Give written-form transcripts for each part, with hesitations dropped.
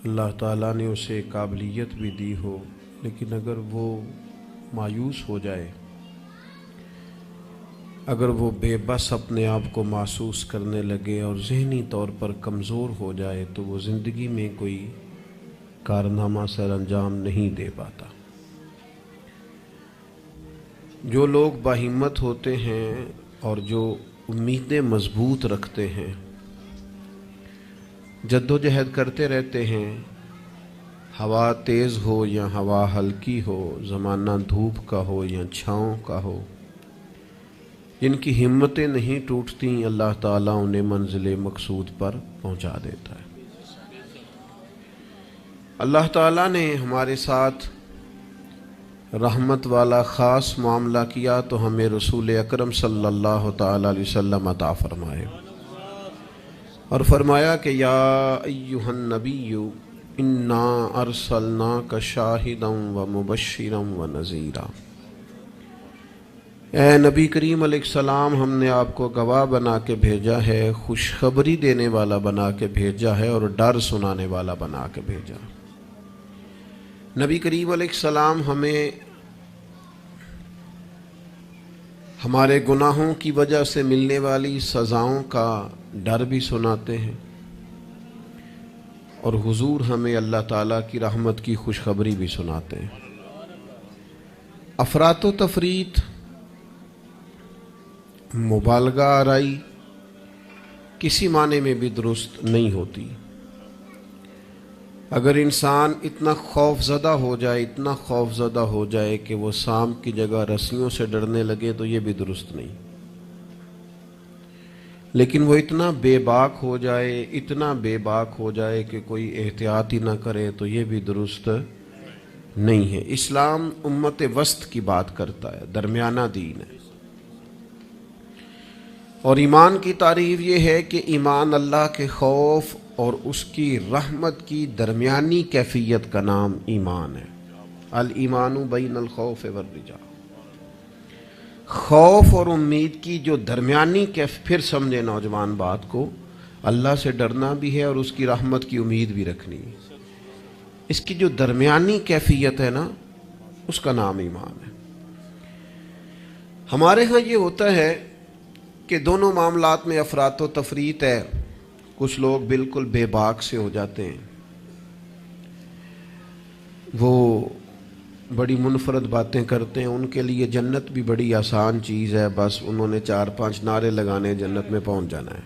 اللہ تعالیٰ نے اسے قابلیت بھی دی ہو، لیکن اگر وہ مایوس ہو جائے، اگر وہ بے بس اپنے آپ کو محسوس کرنے لگے اور ذہنی طور پر کمزور ہو جائے تو وہ زندگی میں کوئی کارنامہ سر انجام نہیں دے پاتا۔ جو لوگ باہمت ہوتے ہیں اور جو امیدیں مضبوط رکھتے ہیں، جد و جہد کرتے رہتے ہیں، ہوا تیز ہو یا ہوا ہلکی ہو، زمانہ دھوپ کا ہو یا چھاؤں کا ہو، جن کی ہمتیں نہیں ٹوٹتی، اللہ تعالیٰ انہیں منزل مقصود پر پہنچا دیتا ہے۔ اللہ تعالیٰ نے ہمارے ساتھ رحمت والا خاص معاملہ کیا تو ہمیں رسول اکرم صلی اللہ تعالیٰ علیہ وسلم عطا فرمائے، اور فرمایا کہ یا ایہا النبی انا ارسلناک شاہدا ومبشرا ونذیرا، اے نبی کریم علیہ السلام، ہم نے آپ کو گواہ بنا کے بھیجا ہے، خوشخبری دینے والا بنا کے بھیجا ہے، اور ڈر سنانے والا بنا کے بھیجا۔ نبی کریم علیہ السلام ہمیں ہمارے گناہوں کی وجہ سے ملنے والی سزاؤں کا ڈر بھی سناتے ہیں، اور حضور ہمیں اللہ تعالیٰ کی رحمت کی خوشخبری بھی سناتے ہیں۔ افراط و تفریط، مبالغہ آرائی کسی معنی میں بھی درست نہیں ہوتی۔ اگر انسان اتنا خوف زدہ ہو جائے، اتنا خوف زدہ ہو جائے کہ وہ سانپ کی جگہ رسیوں سے ڈرنے لگے تو یہ بھی درست نہیں، لیکن وہ اتنا بے باک ہو جائے، اتنا بے باک ہو جائے کہ کوئی احتیاط ہی نہ کرے تو یہ بھی درست نہیں ہے۔ اسلام امت وسط کی بات کرتا ہے، درمیانہ دین ہے، اور ایمان کی تعریف یہ ہے کہ ایمان اللہ کے خوف اور اس کی رحمت کی درمیانی کیفیت کا نام ایمان ہے۔ الایمان بین الخوف والرجاء، خوف اور امید کی جو درمیانی پھر سمجھے نوجوان بات کو، اللہ سے ڈرنا بھی ہے اور اس کی رحمت کی امید بھی رکھنی ہے، اس کی جو درمیانی کیفیت ہے نا، اس کا نام ایمان ہے۔ ہمارے ہاں یہ ہوتا ہے کہ دونوں معاملات میں افراط و تفریط ہے، کچھ لوگ بالکل بے باک سے ہو جاتے ہیں، وہ بڑی منفرد باتیں کرتے ہیں، ان کے لیے جنت بھی بڑی آسان چیز ہے، بس انہوں نے 4-5 نعرے لگانے جنت میں پہنچ جانا ہے،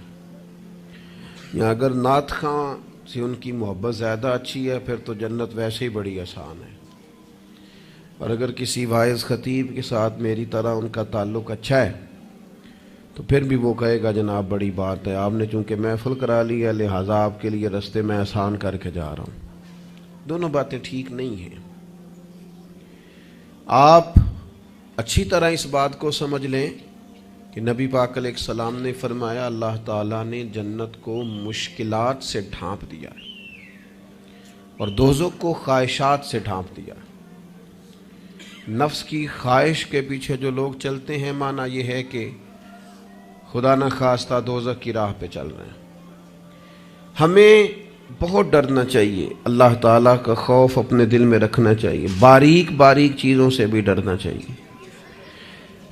یا اگر نعت خواں سے ان کی محبت زیادہ اچھی ہے پھر تو جنت ویسے ہی بڑی آسان ہے، اور اگر کسی واعظ خطیب کے ساتھ میری طرح ان کا تعلق اچھا ہے تو پھر بھی وہ کہے گا جناب بڑی بات ہے، آپ نے چونکہ محفل کرا لی ہے لہٰذا آپ کے لیے رستے میں آسان کر کے جا رہا ہوں۔ دونوں باتیں ٹھیک نہیں ہیں۔ آپ اچھی طرح اس بات کو سمجھ لیں کہ نبی پاک علیہ السلام نے فرمایا اللہ تعالیٰ نے جنت کو مشکلات سے ڈھانپ دیا ہے اور دوزخ کو خواہشات سے ڈھانپ دیا ہے۔ نفس کی خواہش کے پیچھے جو لوگ چلتے ہیں، معنی یہ ہے کہ خدا نہ خواستہ دوزخ کی راہ پہ چل رہے ہیں۔ ہمیں بہت ڈرنا چاہیے، اللہ تعالیٰ کا خوف اپنے دل میں رکھنا چاہیے، باریک باریک چیزوں سے بھی ڈرنا چاہیے،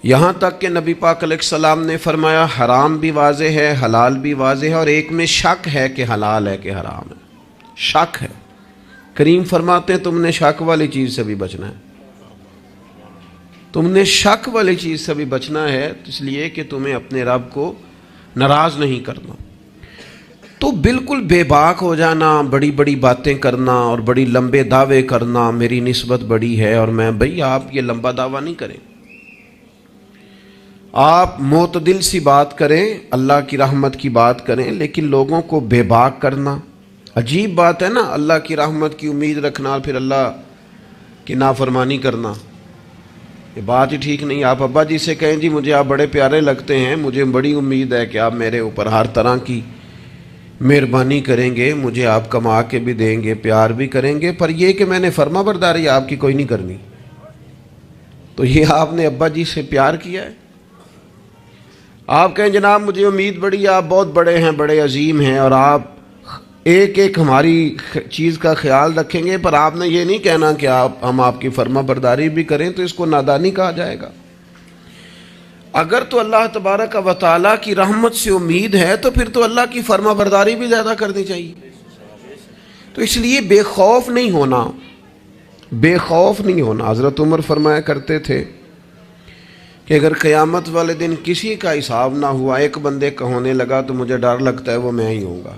یہاں تک کہ نبی پاک علیہ السلام نے فرمایا حرام بھی واضح ہے، حلال بھی واضح ہے، اور ایک میں شک ہے کہ حلال ہے کہ حرام ہے، شک ہے۔ کریم فرماتے ہیں تم نے شک والی چیز سے بھی بچنا ہے، تم نے شک والی چیز سے بھی بچنا ہے، اس لیے کہ تمہیں اپنے رب کو ناراض نہیں کرنا۔ تو بالکل بے باک ہو جانا، بڑی بڑی باتیں کرنا اور بڑی لمبے دعوے کرنا، میری نسبت بڑی ہے اور میں، بھئی آپ یہ لمبا دعویٰ نہیں کریں، آپ معتدل سی بات کریں، اللہ کی رحمت کی بات کریں، لیکن لوگوں کو بے باک کرنا عجیب بات ہے نا، اللہ کی رحمت کی امید رکھنا اور پھر اللہ کی نافرمانی کرنا، یہ بات ہی ٹھیک نہیں۔ آپ ابا جی سے کہیں جی مجھے آپ بڑے پیارے لگتے ہیں، مجھے بڑی امید ہے کہ آپ میرے اوپر ہر طرح کی مہربانی کریں گے، مجھے آپ کما کے بھی دیں گے، پیار بھی کریں گے، پر یہ کہ میں نے فرما برداری آپ کی کوئی نہیں کرنی، تو یہ آپ نے ابا جی سے پیار کیا ہے؟ آپ کہیں جناب مجھے امید بڑی، آپ بہت بڑے ہیں، بڑے عظیم ہیں، اور آپ ایک ایک ہماری چیز کا خیال رکھیں گے، پر آپ نے یہ نہیں کہنا کہ ہم آپ کی فرما برداری بھی کریں تو اس کو نادانی کہا جائے گا۔ اگر تو اللہ تبارک و تعالیٰ کی رحمت سے امید ہے تو پھر تو اللہ کی فرما برداری بھی زیادہ کرنی چاہیے۔ تو اس لیے بے خوف نہیں ہونا، بے خوف نہیں ہونا۔ حضرت عمر فرمایا کرتے تھے کہ اگر قیامت والے دن کسی کا حساب نہ ہوا، ایک بندے کا ہونے لگا تو مجھے ڈر لگتا ہے وہ میں ہی ہوں گا،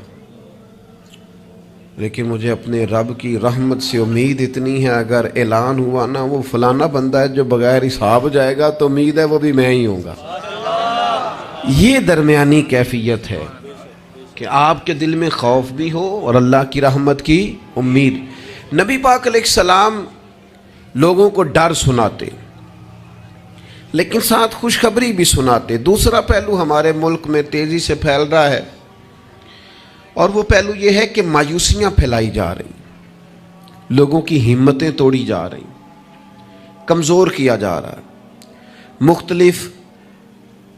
لیکن مجھے اپنے رب کی رحمت سے امید اتنی ہے، اگر اعلان ہوا نا وہ فلانا بندہ ہے جو بغیر حساب جائے گا تو امید ہے وہ بھی میں ہی ہوں گا۔ یہ درمیانی کیفیت ہے کہ آپ کے دل میں خوف بھی ہو اور اللہ کی رحمت کی امید۔ نبی پاک علیہ السلام لوگوں کو ڈر سناتے لیکن ساتھ خوشخبری بھی سناتے۔ دوسرا پہلو ہمارے ملک میں تیزی سے پھیل رہا ہے، اور وہ پہلو یہ ہے کہ مایوسیاں پھیلائی جا رہی، لوگوں کی ہمتیں توڑی جا رہی، کمزور کیا جا رہا ہے۔ مختلف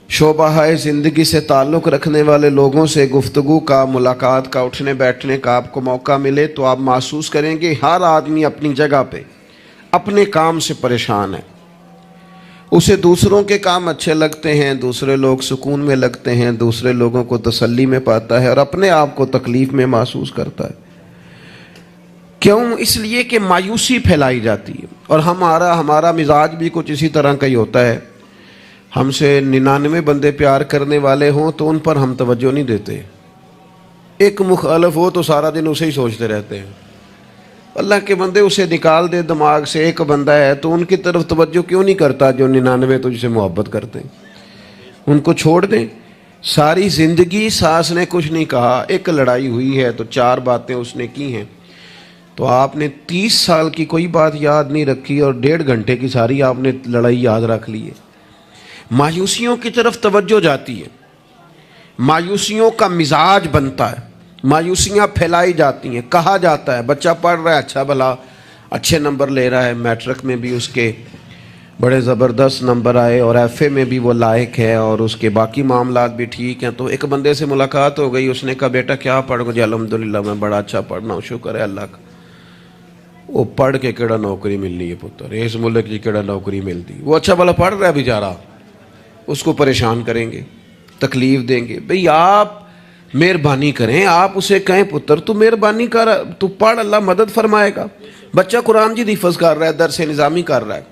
شعبہ زندگی سے تعلق رکھنے والے لوگوں سے گفتگو کا، ملاقات کا، اٹھنے بیٹھنے کا آپ کو موقع ملے تو آپ محسوس کریں گے ہر آدمی اپنی جگہ پہ اپنے کام سے پریشان ہے۔ اسے دوسروں کے کام اچھے لگتے ہیں، دوسرے لوگ سکون میں لگتے ہیں، دوسرے لوگوں کو تسلی میں پاتا ہے، اور اپنے آپ کو تکلیف میں محسوس کرتا ہے۔ کیوں؟ اس لیے کہ مایوسی پھیلائی جاتی ہے، اور ہمارا مزاج بھی کچھ اسی طرح کا ہی ہوتا ہے۔ ہم سے 99 بندے پیار کرنے والے ہوں تو ان پر ہم توجہ نہیں دیتے، ایک مخالف ہو تو سارا دن اسے ہی سوچتے رہتے ہیں۔ اللہ کے بندے اسے نکال دے دماغ سے، ایک بندہ ہے تو ان کی طرف توجہ کیوں نہیں کرتا جو 99 تجھ سے محبت کرتے ہیں؟ ان کو چھوڑ دیں۔ ساری زندگی ساس نے کچھ نہیں کہا، ایک لڑائی ہوئی ہے تو 4 باتیں اس نے کی ہیں، تو آپ نے 30 سال کی کوئی بات یاد نہیں رکھی اور 1.5 گھنٹے کی ساری آپ نے لڑائی یاد رکھ لی ہے۔ مایوسیوں کی طرف توجہ جاتی ہے، مایوسیوں کا مزاج بنتا ہے، مایوسیاں پھیلائی جاتی ہیں۔ کہا جاتا ہے بچہ پڑھ رہا ہے، اچھا بھلا اچھے نمبر لے رہا ہے، میٹرک میں بھی اس کے بڑے زبردست نمبر آئے اور ایف اے میں بھی وہ لائق ہے اور اس کے باقی معاملات بھی ٹھیک ہیں، تو ایک بندے سے ملاقات ہو گئی، اس نے کہا بیٹا کیا پڑھ گئے؟ الحمدللہ میں بڑا اچھا پڑھنا ہوں، شکر ہے اللہ کا۔ وہ پڑھ کے کیڑا نوکری ملنی ہے پتر، اس ملک کی کیڑا نوکری ملتی؟ وہ اچھا بھلا پڑھ رہا ہے بیچارہ، اس کو پریشان کریں گے، تکلیف دیں گے۔ بھئی آپ مہربانی کریں، آپ اسے کہیں پتر تو مہربانی کر، تو پڑھ، اللہ مدد فرمائے گا۔ بچہ قرآن جی حفظ کر رہا ہے، درس نظامی کر رہا ہے،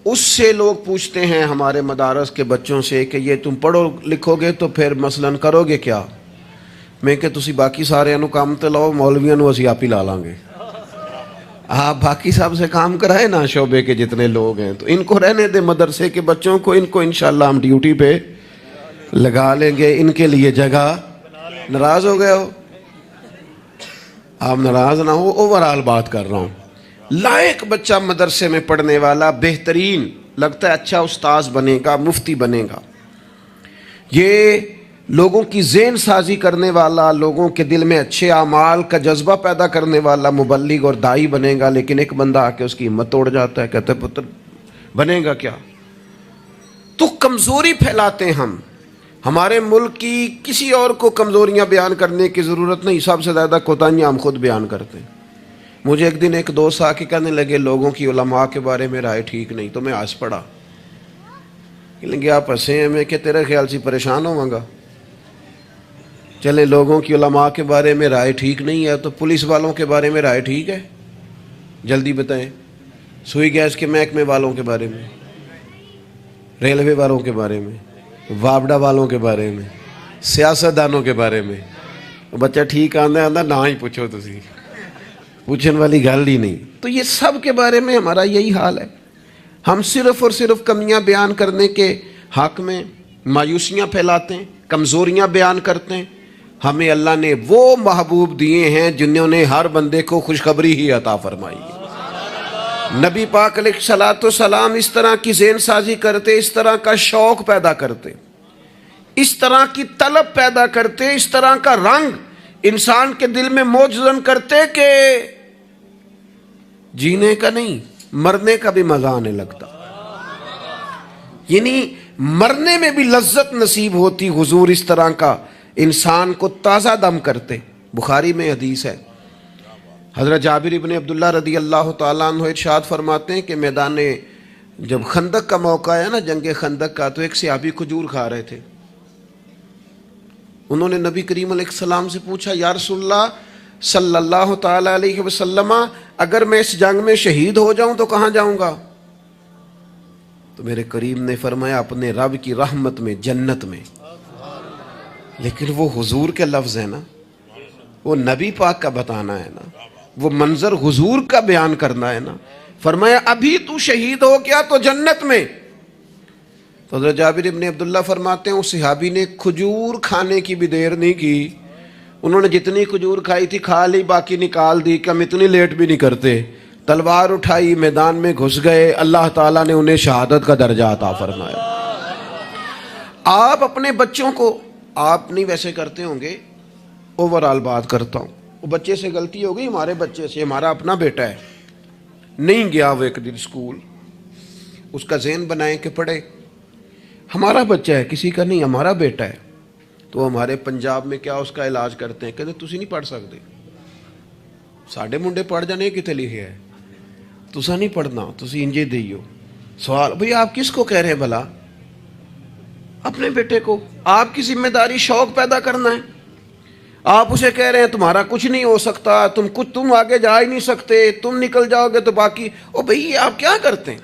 اس سے لوگ پوچھتے ہیں ہمارے مدارس کے بچوں سے کہ یہ تم پڑھو لکھو گے تو پھر مثلاً کرو گے کیا؟ میں کہ تسی باقی سارے انو کام تے لاؤ، مولویاں نو اسی آپ ہی لا لیں گے۔ آپ باقی صاحب سے کام کرائے نا، شعبے کے جتنے لوگ ہیں، تو ان کو رہنے دے مدرسے کے بچوں کو، ان کو انشاءاللہ ہم ڈیوٹی پہ لگا لیں گے، ان کے لیے جگہ۔ ناراض ہو گئے ہو؟ آپ ناراض نہ ہو، اوورال بات کر رہا ہوں۔ لائق بچہ مدرسے میں پڑھنے والا، بہترین لگتا ہے، اچھا استاذ بنے گا، مفتی بنے گا، یہ لوگوں کی ذہن سازی کرنے والا، لوگوں کے دل میں اچھے اعمال کا جذبہ پیدا کرنے والا مبلغ اور داعی بنے گا۔ لیکن ایک بندہ آ کے اس کی ہمت توڑ جاتا ہے، کہتا ہے پتر بنے گا کیا؟ تو کمزوری پھیلاتے ہیں ہم۔ ہمارے ملک کی کسی اور کو کمزوریاں بیان کرنے کی ضرورت نہیں، سب سے زیادہ کوتاہیاں ہم خود بیان کرتے ہیں۔ مجھے ایک دن ایک دوست آ کے کہنے لگے لوگوں کی علماء کے بارے میں رائے ٹھیک نہیں، تو میں ہنس پڑا، کہ آپ ہنسے ہیں، میں کہ تیرے خیال سے پریشان ہوں گا؟ چلے لوگوں کی علماء کے بارے میں رائے ٹھیک نہیں ہے تو پولیس والوں کے بارے میں رائے ٹھیک ہے؟ جلدی بتائیں۔ سوئی گیس کے محکمے والوں کے بارے میں، ریلوے والوں کے بارے میں، وابڈا والوں کے بارے میں، سیاستدانوں کے بارے میں، بچہ ٹھیک آندا نہ ہی پوچھو، تسی پوچھنے والی گل ہی نہیں۔ تو یہ سب کے بارے میں ہمارا یہی حال ہے، ہم صرف اور صرف کمیاں بیان کرنے کے حق میں مایوسیاں پھیلاتے ہیں، کمزوریاں بیان کرتے ہیں۔ ہمیں اللہ نے وہ محبوب دیے ہیں جنہوں نے ہر بندے کو خوشخبری ہی عطا فرمائی ہے۔ نبی پاک علیہ الصلوۃ والسلام اس طرح کی ذہن سازی کرتے، اس طرح کا شوق پیدا کرتے، اس طرح کی طلب پیدا کرتے، اس طرح کا رنگ انسان کے دل میں موجزن کرتے کہ جینے کا نہیں، مرنے کا بھی مزہ آنے لگتا، یعنی مرنے میں بھی لذت نصیب ہوتی۔ حضور اس طرح کا انسان کو تازہ دم کرتے. بخاری میں حدیث ہے، حضرت جابر ابن عبداللہ رضی اللہ تعالیٰ عنہ ارشاد فرماتے ہیں کہ میدان جب خندق کا موقع ہے نا، جنگ خندق کا، تو ایک صحابی کھجور کھا رہے تھے. انہوں نے نبی کریم علیہ السلام سے پوچھا، یا رسول اللہ صلی اللہ تعالیٰ علیہ وسلم، اگر میں اس جنگ میں شہید ہو جاؤں تو کہاں جاؤں گا؟ تو میرے کریم نے فرمایا اپنے رب کی رحمت میں، جنت میں. لیکن وہ حضور کے لفظ ہیں نا، وہ نبی پاک کا بتانا ہے نا، وہ منظر حضور کا بیان کرنا ہے نا. فرمایا ابھی تو شہید ہو گیا تو جنت میں. تو حضرت جابر ابن عبداللہ فرماتے ہیں اس صحابی نے کھجور کھانے کی بھی دیر نہیں کی، انہوں نے جتنی کھجور کھائی تھی کھا لی، باقی نکال دی کہ ہم اتنی لیٹ بھی نہیں کرتے. تلوار اٹھائی، میدان میں گھس گئے، اللہ تعالیٰ نے انہیں شہادت کا درجہ عطا فرمایا. آپ اپنے بچوں کو، آپ نہیں ویسے کرتے ہوں گے، اوورآل بات کرتا ہوں، وہ بچے سے غلطی ہو گئی، ہمارے بچے سے، ہمارا اپنا بیٹا ہے، نہیں گیا وہ ایک دن اسکول، اس کا ذہن بنائیں کہ پڑھے. ہمارا بچہ ہے، کسی کا نہیں، ہمارا بیٹا ہے. تو ہمارے پنجاب میں کیا اس کا علاج کرتے ہیں، کہتے تسی نہیں پڑھ سکتے، ساڈے منڈے پڑھ جانے کتے لکھے ہے، تسا نہیں پڑھنا، تسی انجے دیو. سوال، بھئی آپ کس کو کہہ رہے ہیں بھلا؟ اپنے بیٹے کو. آپ کی ذمہ داری شوق پیدا کرنا ہے. آپ اسے کہہ رہے ہیں تمہارا کچھ نہیں ہو سکتا، تم آگے جا ہی نہیں سکتے، تم نکل جاؤ گے تو باقی. او بھئی آپ کیا کرتے ہیں؟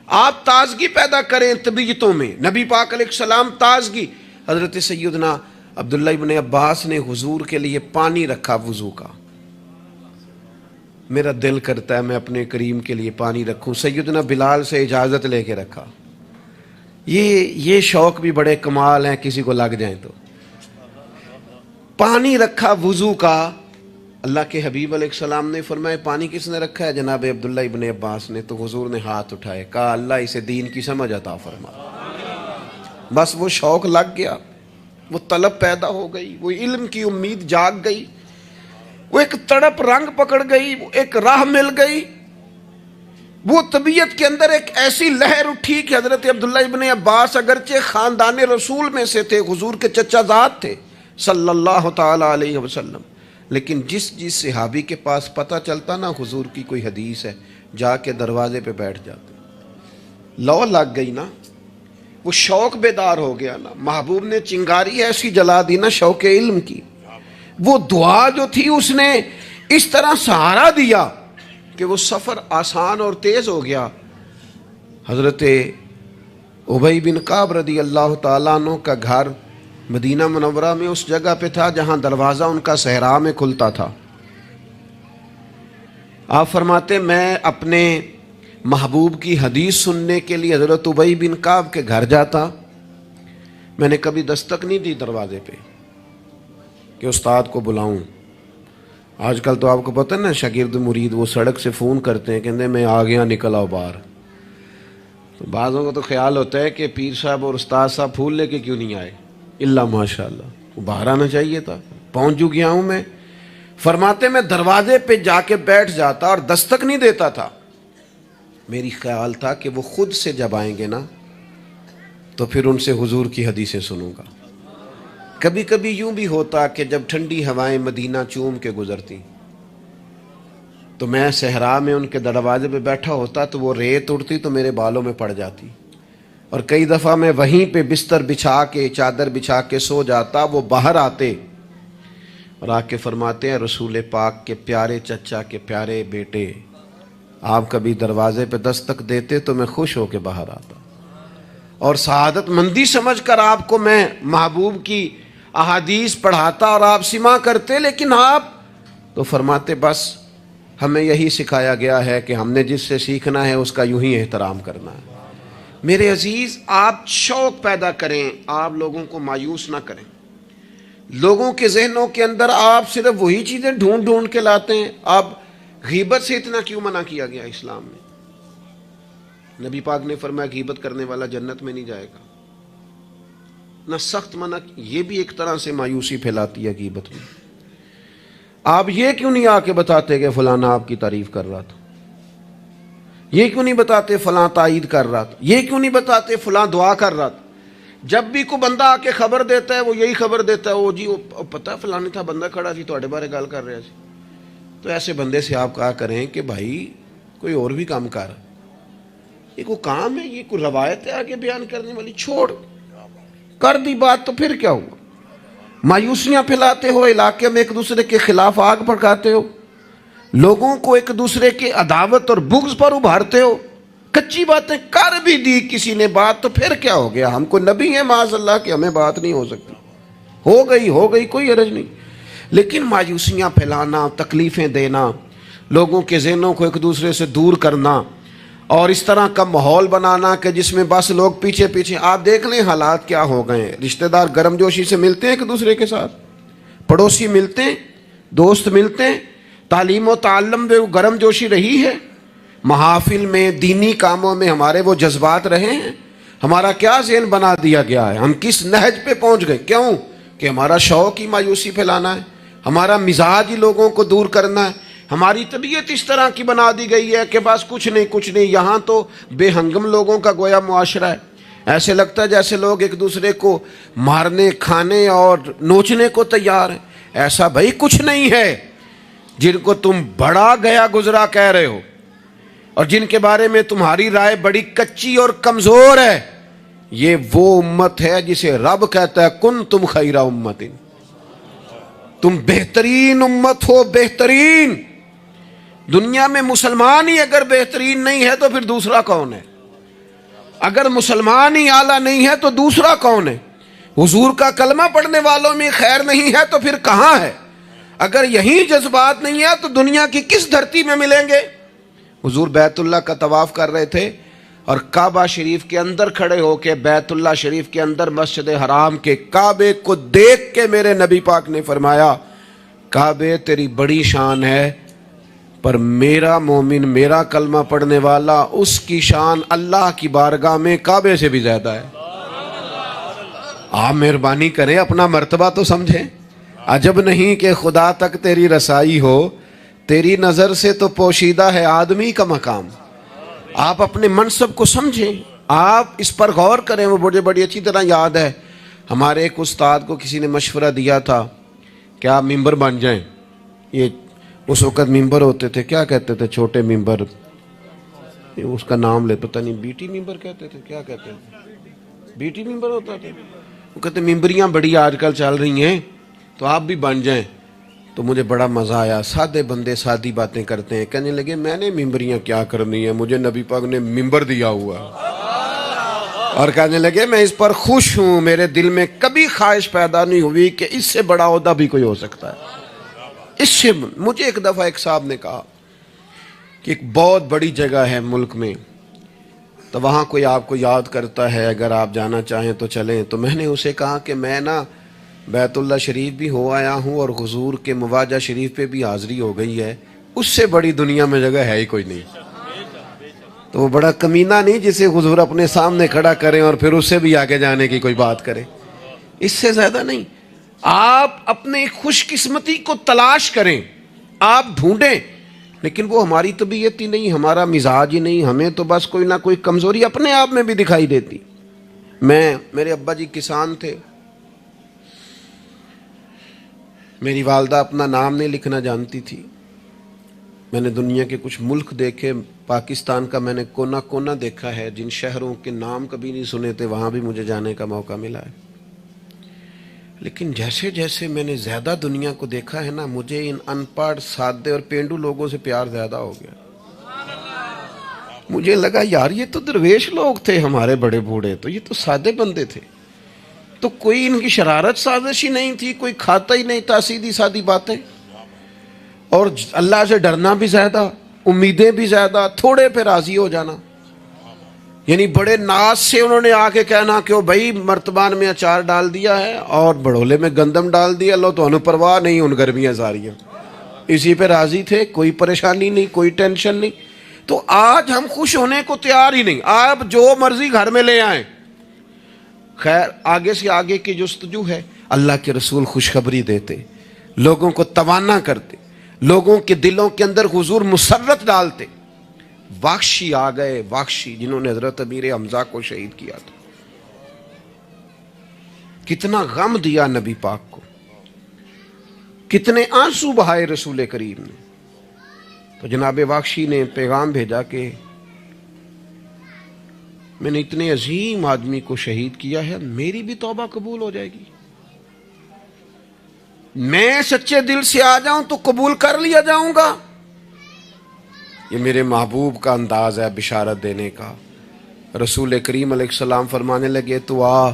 آپ تازگی پیدا کریں طبیعتوں میں. نبی پاک علیہ السلام تازگی. حضرت سیدنا عبداللہ ابن عباس نے حضور کے لیے پانی رکھا وضو کا. میرا دل کرتا ہے میں اپنے کریم کے لیے پانی رکھوں. سیدنا بلال سے اجازت لے کے رکھا. یہ شوق بھی بڑے کمال ہیں، کسی کو لگ جائیں تو. پانی رکھا وضو کا. اللہ کے حبیب علیہ السلام نے فرمایا پانی کس نے رکھا ہے؟ جناب عبداللہ ابن عباس نے. تو حضور نے ہاتھ اٹھائے، کہا اللہ اسے دین کی سمجھ عطا فرما. بس وہ شوق لگ گیا، وہ طلب پیدا ہو گئی، وہ علم کی امید جاگ گئی، وہ ایک تڑپ رنگ پکڑ گئی، وہ ایک راہ مل گئی. وہ طبیعت کے اندر ایک ایسی لہر اٹھی کہ حضرت عبداللہ ابن عباس اگرچہ خاندان رسول میں سے تھے، حضور کے چچا زاد تھے صلی اللہ تعالی علیہ وسلم، لیکن جس صحابی کے پاس پتہ چلتا نا حضور کی کوئی حدیث ہے، جا کے دروازے پہ بیٹھ جاتے. لو لگ گئی نا، وہ شوق بیدار ہو گیا نا. محبوب نے چنگاری ایسی جلا دی نا شوق علم کی. وہ دعا جو تھی اس نے اس طرح سہارا دیا کہ وہ سفر آسان اور تیز ہو گیا. حضرت ابی بن کعب رضی اللہ تعالیٰ عنہ کا گھر مدینہ منورہ میں اس جگہ پہ تھا جہاں دروازہ ان کا صحرا میں کھلتا تھا. آپ فرماتے میں اپنے محبوب کی حدیث سننے کے لیے حضرت ابی بن کعب کے گھر جاتا. میں نے کبھی دستک نہیں دی دروازے پہ کہ استاد کو بلاؤں. آج کل تو آپ کو پتہ ہے نا، شاگرد مرید وہ سڑک سے فون کرتے ہیں، کہتے ہیں میں آ گیا، نکل آؤ باہر. تو بعضوں کو تو خیال ہوتا ہے کہ پیر صاحب اور استاد صاحب پھول لے کے کیوں نہیں آئے. اللہ ماشاء اللہ، وہ باہر آنا چاہیے تھا. پہنچ جو گیا ہوں میں. فرماتے میں دروازے پہ جا کے بیٹھ جاتا اور دستک نہیں دیتا تھا. میری خیال تھا کہ وہ خود سے جب آئیں گے نا تو پھر ان سے حضور کی حدیثیں سنوں گا. کبھی کبھی یوں بھی ہوتا کہ جب ٹھنڈی ہوائیں مدینہ چوم کے گزرتی تو میں صحرا میں ان کے دروازے پہ بیٹھا ہوتا تو وہ ریت اڑتی تو میرے بالوں میں پڑ جاتی، اور کئی دفعہ میں وہیں پہ بستر بچھا کے، چادر بچھا کے سو جاتا. وہ باہر آتے اور آ کے فرماتے ہیں رسول پاک کے پیارے چچا کے پیارے بیٹے، آپ کبھی دروازے پہ دستک دیتے تو میں خوش ہو کے باہر آتا اور سعادت مندی سمجھ کر آپ کو میں محبوب کی احادیث پڑھاتا اور آپ سماع کرتے. لیکن آپ تو فرماتے بس ہمیں یہی سکھایا گیا ہے کہ ہم نے جس سے سیکھنا ہے اس کا یوں ہی احترام کرنا ہے. میرے عزیز، آپ شوق پیدا کریں، آپ لوگوں کو مایوس نہ کریں. لوگوں کے ذہنوں کے اندر آپ صرف وہی چیزیں ڈھونڈ ڈھونڈ کے لاتے ہیں. آپ غیبت سے اتنا کیوں منع کیا گیا اسلام میں؟ نبی پاک نے فرمایا غیبت کرنے والا جنت میں نہیں جائے گا. نہ سخت منع. یہ بھی ایک طرح سے مایوسی پھیلاتی ہے غیبت میں. آپ یہ کیوں نہیں آ کے بتاتے کہ فلانا آپ کی تعریف کر رہا تھا؟ یہ کیوں نہیں بتاتے فلاں تائید کر رہا تھا؟ یہ کیوں نہیں بتاتے فلاں دعا کر رہا تھا؟ جب بھی کوئی بندہ آ کے خبر دیتا ہے وہ یہی خبر دیتا ہے، وہ جی وہ پتہ فلانے تھا بندہ کھڑا سی تواڈے بارے گل کر رہا سی۔ تو ایسے بندے سے آپ کہا کریں کہ بھائی کوئی اور بھی کام کر، یہ کوئی کام ہے، یہ کوئی روایت ہے آگے بیان کرنے والی، چھوڑ، کر دی بات تو پھر کیا ہوا؟ مایوسیاں پھیلاتے ہو، علاقے میں ایک دوسرے کے خلاف آگ بھڑکاتے ہو، لوگوں کو ایک دوسرے کے عداوت اور بغض پر ابھارتے ہو، کچی باتیں کر بھی دی کسی نے بات تو پھر کیا ہو گیا؟ ہم کو نبی ہیں معاذ اللہ کہ ہمیں بات نہیں ہو سکتی، ہو گئی کوئی حرج نہیں۔ لیکن مایوسیاں پھیلانا، تکلیفیں دینا، لوگوں کے ذہنوں کو ایک دوسرے سے دور کرنا، اور اس طرح کا ماحول بنانا کہ جس میں بس لوگ پیچھے پیچھے، آپ دیکھ لیں حالات کیا ہو گئے ہیں۔ رشتہ دار گرم جوشی سے ملتے ہیں ایک دوسرے کے ساتھ، پڑوسی ملتے ہیں، دوست ملتے ہیں، تعلیم و تعلم میں وہ گرم جوشی رہی ہے، محافل میں دینی کاموں میں ہمارے وہ جذبات رہے ہیں؟ ہمارا کیا ذہن بنا دیا گیا ہے؟ ہم کس نہج پہ پہنچ گئے؟ کیوں کہ ہمارا شوق ہی مایوسی پھیلانا ہے، ہمارا مزاج ہی لوگوں کو دور کرنا ہے، ہماری طبیعت اس طرح کی بنا دی گئی ہے کہ بس کچھ نہیں۔ یہاں تو بے ہنگم لوگوں کا گویا معاشرہ ہے، ایسے لگتا ہے جیسے لوگ ایک دوسرے کو مارنے، کھانے اور نوچنے کو تیار ہیں۔ ایسا بھائی کچھ نہیں ہے۔ جن کو تم بڑا گیا گزرا کہہ رہے ہو اور جن کے بارے میں تمہاری رائے بڑی کچی اور کمزور ہے، یہ وہ امت ہے جسے رب کہتا ہے کن تم خیر امت، تم بہترین امت ہو، بہترین۔ دنیا میں مسلمان ہی اگر بہترین نہیں ہے تو پھر دوسرا کون ہے؟ اگر مسلمان ہی اعلیٰ نہیں ہے تو دوسرا کون ہے؟ حضور کا کلمہ پڑھنے والوں میں خیر نہیں ہے تو پھر کہاں ہے؟ اگر یہی جذبات نہیں ہے تو دنیا کی کس دھرتی میں ملیں گے؟ حضور بیت اللہ کا طواف کر رہے تھے اور کعبہ شریف کے اندر کھڑے ہو کے، بیت اللہ شریف کے اندر مسجد حرام کے کعبے کو دیکھ کے میرے نبی پاک نے فرمایا کعبے تیری بڑی شان ہے، پر میرا مومن، میرا کلمہ پڑھنے والا، اس کی شان اللہ کی بارگاہ میں کعبے سے بھی زیادہ ہے۔ آپ مہربانی کریں اپنا مرتبہ تو سمجھیں۔ عجب نہیں کہ خدا تک تیری رسائی ہو، تیری نظر سے تو پوشیدہ ہے آدمی کا مقام۔ آپ اپنے منصب کو سمجھیں، آپ اس پر غور کریں۔ وہ مجھے بڑی اچھی طرح یاد ہے، ہمارے ایک استاد کو کسی نے مشورہ دیا تھا کہ آپ ممبر بن جائیں۔ یہ اس وقت ممبر ہوتے تھے، کیا کہتے تھے، چھوٹے ممبر، اس کا نام لے پتہ نہیں، بیٹی ممبر کہتے تھے، کیا کہتے تھے، بیٹی ممبر ہوتا تھا۔ وہ کہتے ممبریاں بڑی آج کل چل رہی ہیں تو آپ بھی بن جائیں۔ تو مجھے بڑا مزہ آیا، سادے بندے سادی باتیں کرتے ہیں۔ کہنے لگے میں نے ممبریاں کیا کرنی ہے، مجھے نبی پاک نے ممبر دیا ہوا ہے۔ اور کہنے لگے میں اس پر خوش ہوں، میرے دل میں کبھی خواہش پیدا نہیں ہوئی کہ اس سے بڑا عہدہ بھی کوئی ہو سکتا ہے۔ اس سے مجھے ایک دفعہ ایک صاحب نے کہا کہ ایک بہت بڑی جگہ ہے ملک میں، تو وہاں کوئی آپ کو یاد کرتا ہے، اگر آپ جانا چاہیں تو چلیں۔ تو میں نے اسے کہا کہ میں نا بیت اللہ شریف بھی ہو آیا ہوں اور حضور کے مواجہ شریف پہ بھی حاضری ہو گئی ہے، اس سے بڑی دنیا میں جگہ ہے ہی کوئی نہیں۔ تو وہ بڑا کمینہ نہیں جسے حضور اپنے سامنے کھڑا کریں اور پھر اس سے بھی آگے جانے کی کوئی بات کرے، اس سے زیادہ نہیں۔ آپ اپنے خوش قسمتی کو تلاش کریں، آپ ڈھونڈیں، لیکن وہ ہماری طبیعت ہی نہیں، ہمارا مزاج ہی نہیں، ہمیں تو بس کوئی نہ کوئی کمزوری اپنے آپ میں بھی دکھائی دیتی۔ میرے ابا جی کسان تھے، میری والدہ اپنا نام نہیں لکھنا جانتی تھی۔ میں نے دنیا کے کچھ ملک دیکھے، پاکستان کا میں نے کونا کونا دیکھا ہے، جن شہروں کے نام کبھی نہیں سنے تھے وہاں بھی مجھے جانے کا موقع ملا ہے۔ لیکن جیسے جیسے میں نے زیادہ دنیا کو دیکھا ہے نا، مجھے ان ان پڑھ، سادے اور پینڈو لوگوں سے پیار زیادہ ہو گیا۔ مجھے لگا یار یہ تو درویش لوگ تھے ہمارے بڑے بوڑھے، تو یہ تو سادے بندے تھے، تو کوئی ان کی شرارت سازش ہی نہیں تھی، کوئی کھاتا ہی نہیں تھا، سیدھی سادی باتیں، اور اللہ سے ڈرنا بھی زیادہ، امیدیں بھی زیادہ، تھوڑے پہ راضی ہو جانا۔ یعنی بڑے ناز سے انہوں نے آ کے کہنا کہ بھائی مرتبان میں اچار ڈال دیا ہے اور بڑھولے میں گندم ڈال دیا، لو تو انہوں پرواہ نہیں، ان گرمیاں ساریاں، اسی پہ راضی تھے، کوئی پریشانی نہیں، کوئی ٹینشن نہیں۔ تو آج ہم خوش ہونے کو تیار ہی نہیں، آپ جو مرضی گھر میں لے آئیں۔ خیر آگے سے آگے کی جستجو ہے، اللہ کے رسول خوشخبری دیتے، لوگوں کو توانا کرتے، لوگوں کے دلوں کے اندر حضور مسرت ڈالتے۔ واخشی آ گئے، واخشی جنہوں نے حضرت امیر حمزہ کو شہید کیا تھا۔ کتنا غم دیا نبی پاک کو، کتنے آنسو بہائے رسول کریم نے. تو جناب واقشی نے پیغام بھیجا کہ میں نے اتنے عظیم آدمی کو شہید کیا ہے، میری بھی توبہ قبول ہو جائے گی؟ میں سچے دل سے آ جاؤں تو قبول کر لیا جاؤں گا؟ یہ میرے محبوب کا انداز ہے بشارت دینے کا. رسول کریم علیہ السلام فرمانے لگے تو آ،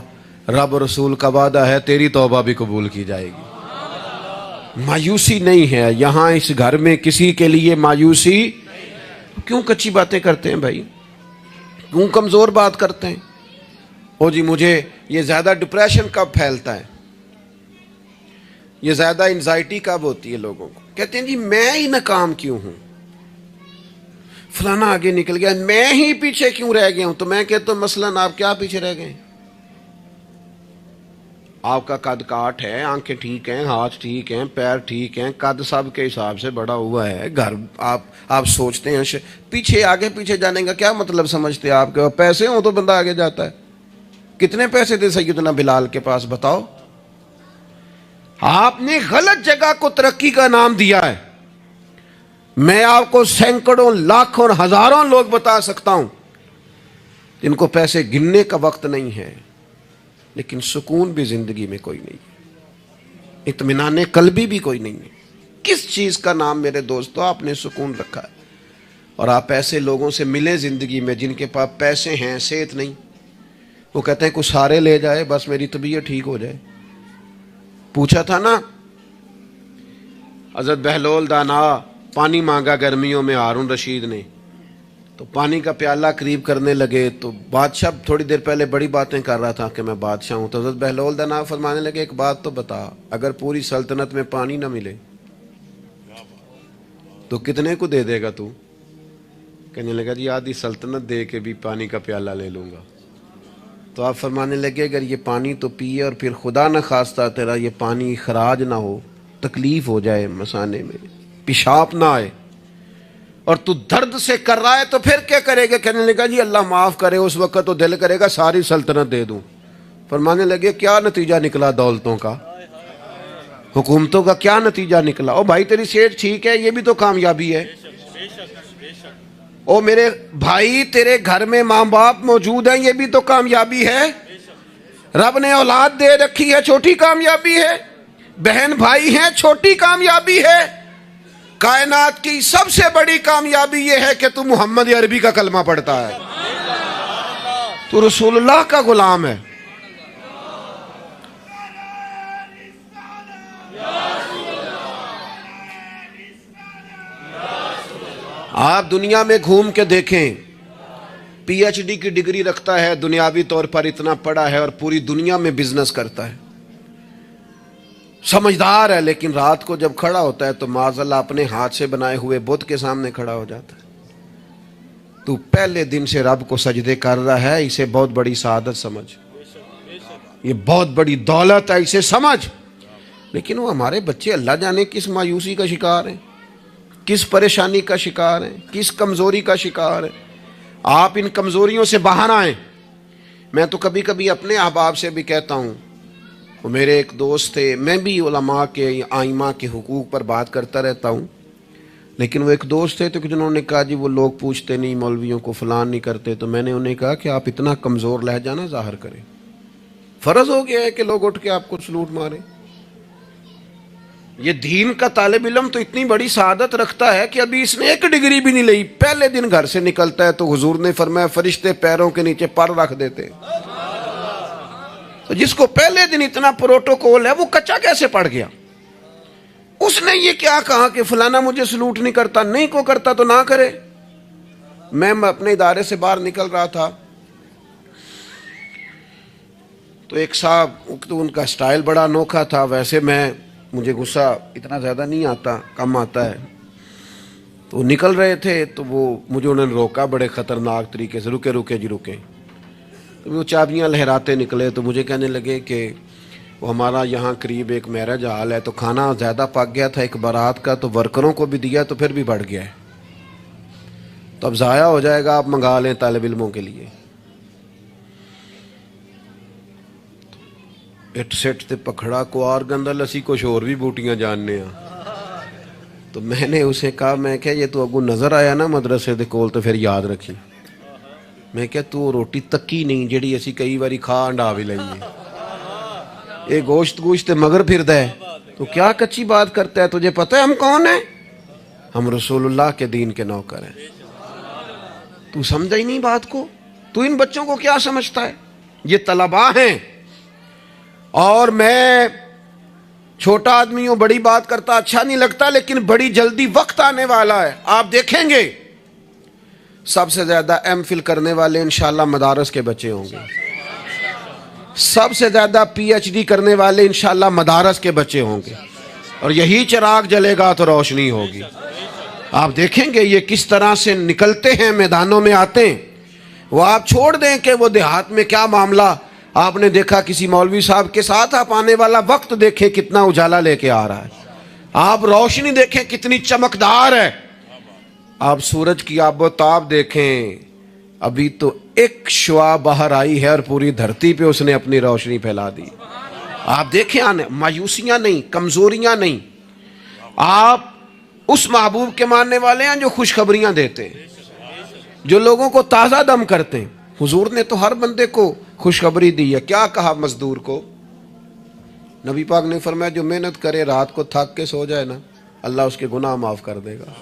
رب رسول کا وعدہ ہے تیری توبہ بھی قبول کی جائے گی. مایوسی نہیں ہے یہاں اس گھر میں کسی کے لیے مایوسی. کیوں کچی باتیں کرتے ہیں بھائی؟ کیوں کمزور بات کرتے ہیں؟ او جی مجھے یہ زیادہ ڈپریشن کب پھیلتا ہے، یہ زیادہ انزائٹی کب ہوتی ہے لوگوں کو؟ کہتے ہیں جی میں ہی ناکام کیوں ہوں، فلانا آگے نکل گیا، میں ہی پیچھے کیوں رہ گیا ہوں. تو میں کہتا ہوں مثلاً آپ کیا پیچھے رہ گئے؟ آپ کا قد کاٹ ہے، آنکھیں ٹھیک ہیں، ہاتھ ٹھیک ہیں، پیر ٹھیک ہیں، قد سب کے حساب سے بڑا ہوا ہے. گھر آپ سوچتے ہیں پیچھے آگے پیچھے جانے کا کیا مطلب سمجھتے ہیں آپ کے؟ پیسے ہوں تو بندہ آگے جاتا ہے. کتنے پیسے تھے سیدنا بلال کے پاس بتاؤ؟ آپ نے غلط جگہ کو ترقی کا نام دیا ہے. میں آپ کو سینکڑوں لاکھوں اور ہزاروں لوگ بتا سکتا ہوں جن کو پیسے گننے کا وقت نہیں ہے، لیکن سکون بھی زندگی میں کوئی نہیں ہے، اطمینان قلبی بھی کوئی نہیں ہے. کس چیز کا نام میرے دوستو آپ نے سکون رکھا ہے؟ اور آپ ایسے لوگوں سے ملیں زندگی میں جن کے پاس پیسے ہیں، صحت نہیں، وہ کہتے ہیں کچھ سارے لے جائے بس میری طبیعت ٹھیک ہو جائے. پوچھا تھا نا حضرت بہلول دانا پانی مانگا گرمیوں میں ہارون رشید نے، تو پانی کا پیالہ قریب کرنے لگے تو بادشاہ تھوڑی دیر پہلے بڑی باتیں کر رہا تھا کہ میں بادشاہ ہوں. تو حضرت بہلول دانا فرمانے لگے ایک بات تو بتا، اگر پوری سلطنت میں پانی نہ ملے تو کتنے کو دے دے گا تو؟ کہنے لگا جی آدھی سلطنت دے کے بھی پانی کا پیالہ لے لوں گا. تو آپ فرمانے لگے اگر یہ پانی تو پیے اور پھر خدا نہ خواستہ تیرا یہ پانی خراج نہ ہو، تکلیف ہو جائے مسانے میں، پیشاب نہ آئے، اور تو درد سے کر رہا ہے تو پھر کیا کرے گا؟ کہنے لگا جی اللہ معاف کرے، اس وقت تو دل کرے گا ساری سلطنت دے دوں. فرمانے لگے کیا نتیجہ نکلا دولتوں کا، حکومتوں کا کیا نتیجہ نکلا؟ او بھائی تیری صحت ٹھیک ہے، یہ بھی تو کامیابی ہے. او میرے بھائی تیرے گھر میں ماں باپ موجود ہیں، یہ بھی تو کامیابی ہے. رب نے اولاد دے رکھی ہے، چھوٹی کامیابی ہے. بہن بھائی ہیں، چھوٹی کامیابی ہے. کائنات کی سب سے بڑی کامیابی یہ ہے کہ تو محمد عربی کا کلمہ پڑھتا ہے، تو رسول اللہ کا غلام ہے. آپ دنیا میں گھوم کے دیکھیں، پی ایچ ڈی کی ڈگری رکھتا ہے، دنیاوی طور پر اتنا پڑھا ہے اور پوری دنیا میں بزنس کرتا ہے، سمجھدار ہے، لیکن رات کو جب کھڑا ہوتا ہے تو معاذاللہ اپنے ہاتھ سے بنائے ہوئے بت کے سامنے کھڑا ہو جاتا ہے. تو پہلے دن سے رب کو سجدے کر رہا ہے، اسے بہت بڑی سعادت سمجھ، یہ بہت بڑی دولت ہے، اسے سمجھ. لیکن وہ ہمارے بچے اللہ جانے کس مایوسی کا شکار ہیں، کس پریشانی کا شکار ہیں، کس کمزوری کا شکار ہیں. آپ ان کمزوریوں سے باہر آئیں. میں تو کبھی کبھی اپنے احباب سے بھی کہتا ہوں، وہ میرے ایک دوست تھے، میں بھی علماء کے آئمہ کے حقوق پر بات کرتا رہتا ہوں، لیکن وہ ایک دوست تھے تو جنہوں نے کہا جی وہ لوگ پوچھتے نہیں مولویوں کو، فلان نہیں کرتے. تو میں نے انہیں کہا کہ آپ اتنا کمزور لہجہ نہ ظاہر کریں، فرض ہو گیا ہے کہ لوگ اٹھ کے آپ کو سلوٹ ماریں. یہ دین کا طالب علم تو اتنی بڑی سعادت رکھتا ہے کہ ابھی اس نے ایک ڈگری بھی نہیں لئی، پہلے دن گھر سے نکلتا ہے تو حضور نے فرمایا فرشتے پیروں کے نیچے پر رکھ دیتے. تو جس کو پہلے دن اتنا پروٹوکول ہے وہ کچا کیسے پڑ گیا؟ اس نے یہ کیا کہا کہ فلانا مجھے سلوٹ نہیں کرتا، نہیں کو کرتا تو نہ کرے. میں اپنے ادارے سے باہر نکل رہا تھا تو ایک صاحب، تو ان کا سٹائل بڑا انوکھا تھا، ویسے مجھے غصہ اتنا زیادہ نہیں آتا، کم آتا ہے. تو وہ نکل رہے تھے تو مجھے انہوں نے روکا بڑے خطرناک طریقے سے، رکے رکے جی رکے. تو وہ چابیاں لہراتے نکلے تو مجھے کہنے لگے کہ وہ ہمارا یہاں قریب ایک میرج ہال ہے تو کھانا زیادہ پک گیا تھا ایک بارات کا، تو ورکروں کو بھی دیا تو پھر بھی بڑھ گیا ہے، تو اب ضائع ہو جائے گا، آپ منگا لیں طالب علموں کے لیے. اٹ سٹ تے پکھڑا کوار گندل اسی کچھ اور بھی بوٹیاں جاننے ہیں. تو میں نے اسے کہا میں کہ یہ تو اگو نظر آیا نا مدرسے دے کول تو پھر یاد رکھی. میں کہ تو روٹی تکی نہیں جڑی اسی کئی باری کھا انڈا بھی لئیے. یہ گوشت مگر پھردا ہے تو کیا کچی بات کرتا ہے. تجھے پتہ ہے ہم کون ہیں؟ ہم رسول اللہ کے دین کے نوکر ہیں. تو سمجھا ہی نہیں بات کو. تو ان بچوں کو کیا سمجھتا ہے؟ یہ طلباء ہیں. اور میں چھوٹا آدمی ہوں, بڑی بات کرتا اچھا نہیں لگتا, لیکن بڑی جلدی وقت آنے والا ہے. آپ دیکھیں گے سب سے زیادہ ایم فل کرنے والے انشاءاللہ مدارس کے بچے ہوں گے. سب سے زیادہ پی ایچ ڈی کرنے والے انشاءاللہ مدارس کے بچے ہوں گے. اور یہی چراغ جلے گا تو روشنی ہوگی. آپ دیکھیں گے یہ کس طرح سے نکلتے ہیں, میدانوں میں آتے ہیں. وہ آپ چھوڑ دیں کہ وہ دیہات میں کیا معاملہ. آپ نے دیکھا کسی مولوی صاحب کے ساتھ, آپ آنے والا وقت دیکھیں کتنا اجالا لے کے آ رہا ہے. آپ روشنی دیکھیں کتنی چمکدار ہے. آپ سورج کی آب و تاب دیکھیں, ابھی تو ایک شعاع باہر آئی ہے اور پوری دھرتی پہ اس نے اپنی روشنی پھیلا دی. آپ دیکھیں آنے مایوسیاں نہیں, کمزوریاں نہیں. آپ اس محبوب کے ماننے والے ہیں جو خوشخبریاں دیتے ہیں, جو لوگوں کو تازہ دم کرتے ہیں. حضور نے تو ہر بندے کو خوشخبری دی ہے. کیا کہا مزدور کو؟ نبی پاک نے فرمایا جو محنت کرے رات کو تھک کے سو جائے نا, اللہ اس کے گناہ معاف کر دے گا.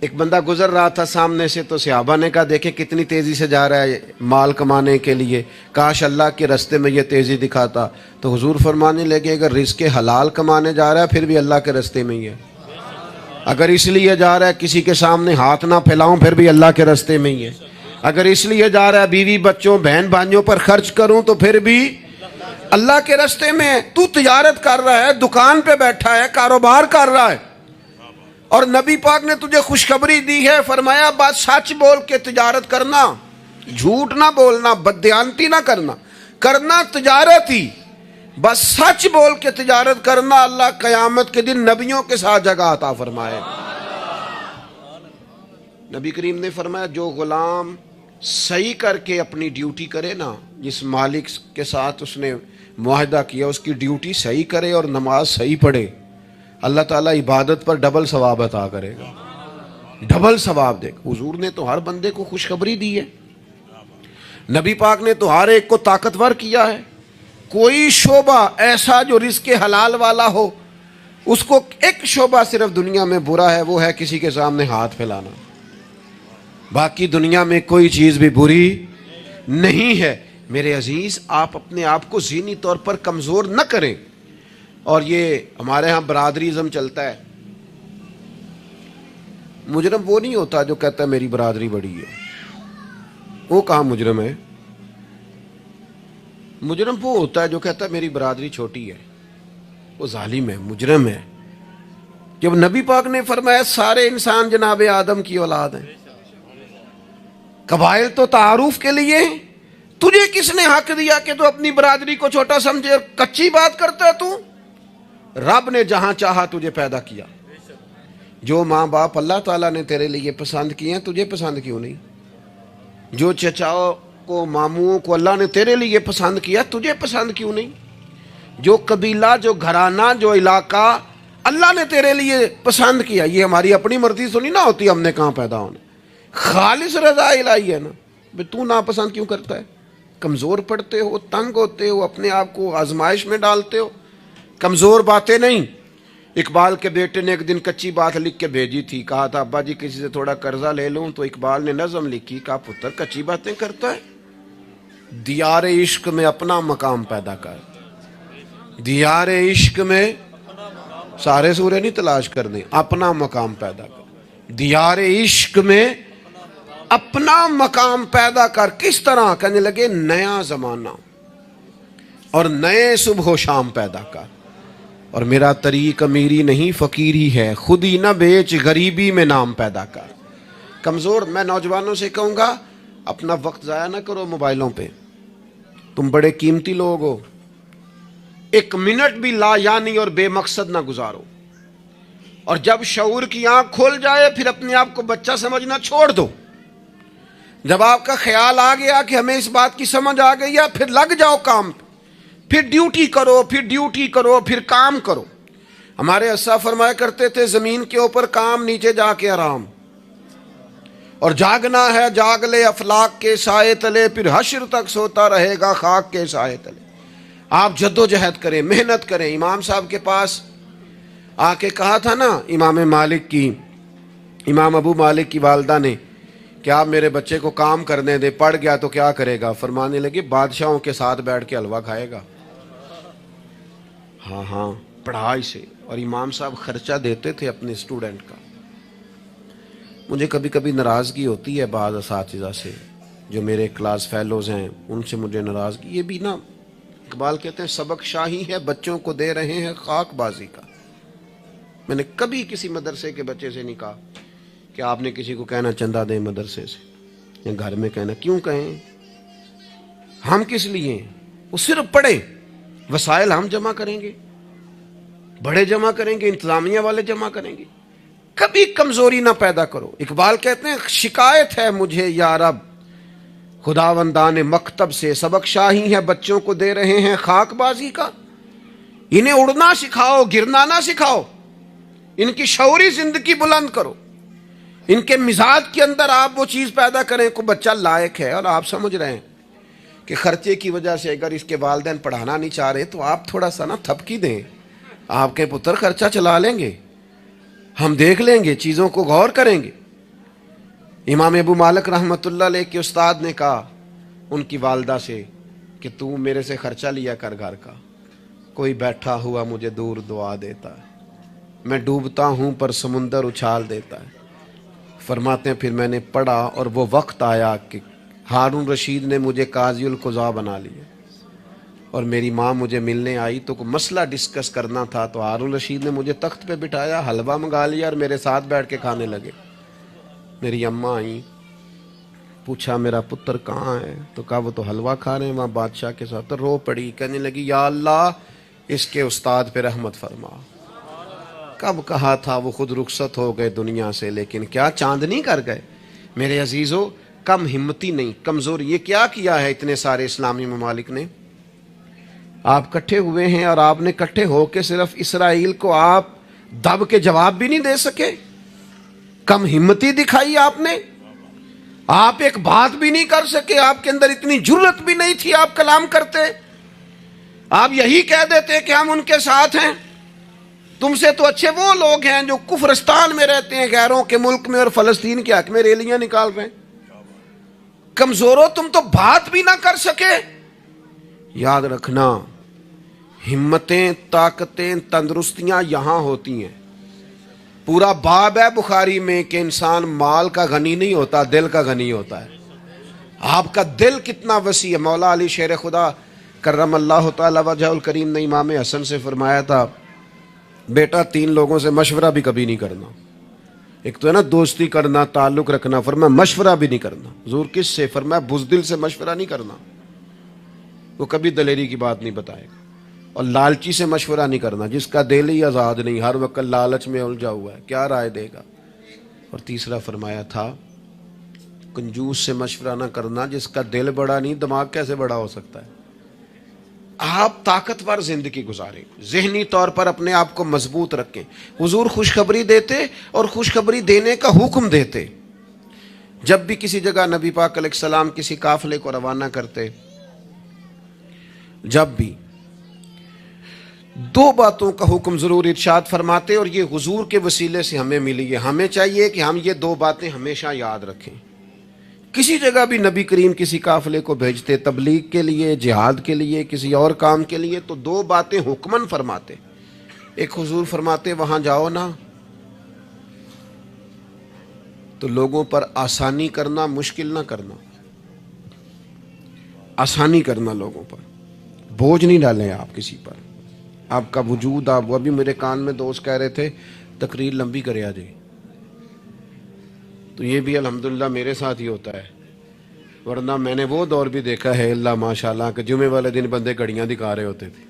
ایک بندہ گزر رہا تھا سامنے سے, تو صحابہ نے کہا دیکھیں کتنی تیزی سے جا رہا ہے مال کمانے کے لیے, کاش اللہ کے رستے میں یہ تیزی دکھاتا. تو حضور فرمانے لگے اگر رزق حلال کمانے جا رہا ہے پھر بھی اللہ کے رستے میں ہی ہے. اگر اس لیے جا رہا ہے کسی کے سامنے ہاتھ نہ پھیلاؤں پھر بھی اللہ کے رستے میں ہی ہے. اگر اس لیے جا رہا ہے بیوی بچوں بہن بھائیوں پر خرچ کروں تو پھر بھی اللہ کے رستے میں ہے. تو تجارت کر رہا ہے, دکان پہ بیٹھا ہے, کاروبار کر رہا ہے, اور نبی پاک نے تجھے خوشخبری دی ہے, فرمایا بات سچ بول کے تجارت کرنا, جھوٹ نہ بولنا, بددیانتی نہ کرنا, کرنا تجارت ہی, بس سچ بول کے تجارت کرنا. اللہ قیامت کے دن نبیوں کے ساتھ جگہ عطا فرمائے. نبی کریم نے فرمایا جو غلام صحیح کر کے اپنی ڈیوٹی کرے نا, جس مالک کے ساتھ اس نے معاہدہ کیا اس کی ڈیوٹی صحیح کرے اور نماز صحیح پڑھے, اللہ تعالیٰ عبادت پر ڈبل ثواب عطا کرے گا. ڈبل ثواب دے گا. حضور نے تو ہر بندے کو خوشخبری دی ہے. نبی پاک نے تو ہر ایک کو طاقتور کیا ہے. کوئی شعبہ ایسا جو رزق حلال والا ہو, اس کو ایک شعبہ صرف دنیا میں برا ہے, وہ ہے کسی کے سامنے ہاتھ پھیلانا. باقی دنیا میں کوئی چیز بھی بری نہیں ہے. میرے عزیز آپ اپنے آپ کو ذہنی طور پر کمزور نہ کریں. اور یہ ہمارے ہاں برادریزم چلتا ہے. مجرم وہ نہیں ہوتا جو کہتا ہے میری برادری بڑی ہے. وہ کہاں مجرم ہے؟ مجرم وہ ہوتا ہے جو کہتا ہے میری برادری چھوٹی ہے. وہ ظالم ہے, مجرم ہے. جب نبی پاک نے فرمایا سارے انسان جناب آدم کی اولاد ہیں, قبائل تو تعارف کے لیے ہیں, تجھے کس نے حق دیا کہ تو اپنی برادری کو چھوٹا سمجھے؟ کچی بات کرتا ہے تو. رب نے جہاں چاہا تجھے پیدا کیا. جو ماں باپ اللہ تعالیٰ نے تیرے لیے پسند کیے ہیں تجھے پسند کیوں نہیں؟ جو چچاؤں کو ماموں کو اللہ نے تیرے لیے پسند کیا تجھے پسند کیوں نہیں؟ جو قبیلہ جو گھرانہ جو علاقہ اللہ نے تیرے لیے پسند کیا, یہ ہماری اپنی مرضی سنی نہ ہوتی, ہم نے کہاں پیدا ہونا. خالص رضا الہی ہے نا. تو ناپسند کیوں کرتا ہے؟ کمزور پڑتے ہو, تنگ ہوتے ہو, اپنے آپ کو آزمائش میں ڈالتے ہو. کمزور باتیں نہیں. اقبال کے بیٹے نے ایک دن کچی بات لکھ کے بھیجی تھی, کہا تھا ابا جی کسی سے تھوڑا قرضہ لے لوں, تو اقبال نے نظم لکھی, کہا پتر کچی باتیں کرتا ہے, دیار عشق میں اپنا مقام پیدا کر. دیار عشق میں سارے سورے نہیں تلاش کرنے, اپنا مقام پیدا کر. دیار عشق میں اپنا مقام پیدا کر. کس طرح؟ کہنے لگے نیا زمانہ اور نئے صبح و شام پیدا کر. اور میرا طریق امیری نہیں فقیری ہے, خود ہی نہ بیچ غریبی میں نام پیدا کر. کمزور میں نوجوانوں سے کہوں گا اپنا وقت ضائع نہ کرو موبائلوں پہ. تم بڑے قیمتی لوگ ہو, ایک منٹ بھی لا یعنی اور بے مقصد نہ گزارو. اور جب شعور کی آنکھ کھول جائے پھر اپنے آپ کو بچہ سمجھنا چھوڑ دو. جب آپ کا خیال آ گیا کہ ہمیں اس بات کی سمجھ آ گئی ہے, پھر لگ جاؤ کام پہ. پھر ڈیوٹی کرو، پھر ڈیوٹی کرو، پھر کام کرو۔ ہمارے اسا فرمایا کرتے تھے زمین کے اوپر کام، نیچے جا کے آرام، اور جاگنا ہے جاگ لے افلاک کے سائے تلے، پھر حشر تک سوتا رہے گا خاک کے سائے تلے۔ آپ جد و جہد کریں، محنت کریں۔ امام صاحب کے پاس آ کے کہا تھا نا امام ابو مالک کی والدہ نے کہ آپ میرے بچے کو کام کرنے دے، پڑھ گیا تو کیا کرے گا؟ فرمانے لگے بادشاہوں کے ساتھ بیٹھ کے حلوہ کھائے گا۔ ہاں پڑھائی سے۔ اور امام صاحب خرچہ دیتے تھے اپنے اسٹوڈنٹ کا۔ مجھے کبھی کبھی ناراضگی ہوتی ہے بعض اساتذہ سے، جو میرے کلاس فیلوز ہیں ان سے مجھے ناراضگی، یہ بھی نا اقبال کہتے ہیں سبق شاہی ہے بچوں کو دے رہے ہیں خاک بازی کا۔ میں نے کبھی کسی مدرسے کے بچے سے نہیں کہا کہ آپ نے کسی کو کہنا چندہ دیں مدرسے سے، یا گھر میں کہنا، کیوں کہیں؟ ہم کس لیے؟ وہ صرف پڑھے، وسائل ہم جمع کریں گے، بڑے جمع کریں گے، انتظامیہ والے جمع کریں گے۔ کبھی کمزوری نہ پیدا کرو۔ اقبال کہتے ہیں شکایت ہے مجھے یا رب خداوندان مکتب سے، سبق شاہی ہے بچوں کو دے رہے ہیں خاک بازی کا۔ انہیں اڑنا سکھاؤ، گرنا نہ سکھاؤ، ان کی شعوری زندگی بلند کرو، ان کے مزاج کے اندر آپ وہ چیز پیدا کریں کو بچہ لائق ہے۔ اور آپ سمجھ رہے ہیں کہ خرچے کی وجہ سے اگر اس کے والدین پڑھانا نہیں چاہ رہے تو آپ تھوڑا سا نا تھپکی دیں، آپ کے پتر خرچہ چلا لیں گے، ہم دیکھ لیں گے، چیزوں کو غور کریں گے۔ امام ابو مالک رحمۃ اللہ علیہ کے استاد نے کہا ان کی والدہ سے کہ تو میرے سے خرچہ لیا کر گھر کا، کوئی بیٹھا ہوا مجھے دور دعا دیتا ہے، میں ڈوبتا ہوں پر سمندر اچھال دیتا ہے۔ فرماتے ہیں پھر میں نے پڑھا اور وہ وقت آیا کہ ہارون رشید نے مجھے قاضی القضاء بنا لیا، اور میری ماں مجھے ملنے آئی تو کوئی مسئلہ ڈسکس کرنا تھا، تو ہارون رشید نے مجھے تخت پہ بٹھایا، حلوہ منگا لیا اور میرے ساتھ بیٹھ کے کھانے لگے۔ میری اماں آئیں، پوچھا میرا پتر کہاں ہے؟ تو کہا وہ تو حلوہ کھا رہے ہیں وہاں بادشاہ کے ساتھ۔ تو رو پڑی، کہنے لگی یا اللہ اس کے استاد پہ رحمت فرما۔ کب کہا تھا وہ خود رخصت ہو گئے دنیا سے، لیکن کیا چاندنی کر گئے۔ میرے عزیزو کم ہمتی نہیں، کمزوری۔ یہ کیا کیا ہے اتنے سارے اسلامی ممالک نے؟ آپ کٹھے ہوئے ہیں اور آپ نے کٹھے ہو کے صرف اسرائیل کو آپ دب کے جواب بھی نہیں دے سکے، کم ہمتی دکھائی آپ نے، آپ ایک بات بھی نہیں کر سکے، آپ کے اندر اتنی جرت بھی نہیں تھی آپ کلام کرتے، آپ یہی کہہ دیتے کہ ہم ان کے ساتھ ہیں۔ تم سے تو اچھے وہ لوگ ہیں جو کفرستان میں رہتے ہیں، غیروں کے ملک میں، اور فلسطین کے حق میں ریلیاں نکال رہے ہیں۔ کمزوروں تم تو بات بھی نہ کر سکے۔ یاد رکھنا ہمتیں، طاقتیں، تندرستیاں یہاں ہوتی ہیں۔ پورا باب ہے بخاری میں کہ انسان مال کا غنی نہیں ہوتا، دل کا غنی ہوتا ہے۔ آپ کا دل کتنا وسیع ہے۔ مولا علی شیر خدا کرم اللہ تعالی وجہ الکریم نے امام حسن سے فرمایا تھا بیٹا 3 لوگوں سے مشورہ بھی کبھی نہیں کرنا۔ ایک تو ہے نا دوستی کرنا، تعلق رکھنا، فرمایا مشورہ بھی نہیں کرنا۔ حضور کس سے؟ فرمایا بزدل سے مشورہ نہیں کرنا، وہ کبھی دلیری کی بات نہیں بتائے گا۔ اور لالچی سے مشورہ نہیں کرنا، جس کا دل ہی آزاد نہیں، ہر وقت لالچ میں الجھا ہوا ہے، کیا رائے دے گا۔ اور تیسرا فرمایا تھا کنجوس سے مشورہ نہ کرنا، جس کا دل بڑا نہیں دماغ کیسے بڑا ہو سکتا ہے۔ آپ طاقتور زندگی گزاریں، ذہنی طور پر اپنے آپ کو مضبوط رکھیں۔ حضور خوشخبری دیتے اور خوشخبری دینے کا حکم دیتے۔ جب بھی کسی جگہ نبی پاک علیہ السلام کسی قافلے کو روانہ کرتے، جب بھی 2 باتوں کا حکم ضرور ارشاد فرماتے، اور یہ حضور کے وسیلے سے ہمیں ملی ہے۔ ہمیں چاہیے کہ ہم یہ 2 باتیں ہمیشہ یاد رکھیں۔ کسی جگہ بھی نبی کریم کسی قافلے کو بھیجتے، تبلیغ کے لیے، جہاد کے لیے، کسی اور کام کے لیے، تو 2 باتیں حکمن فرماتے۔ ایک حضور فرماتے وہاں جاؤ نا تو لوگوں پر آسانی کرنا، مشکل نہ کرنا، آسانی کرنا لوگوں پر، بوجھ نہیں ڈالیں آپ کسی پر۔ آپ کا وجود، آپ وہ بھی میرے کان میں دوست کہہ رہے تھے تقریر لمبی کرے آ جائے، تو یہ بھی الحمدللہ میرے ساتھ ہی ہوتا ہے، ورنہ میں نے وہ دور بھی دیکھا ہے اللہ ماشاءاللہ کہ جمعے والے دن بندے گھڑیاں دکھا رہے ہوتے تھے۔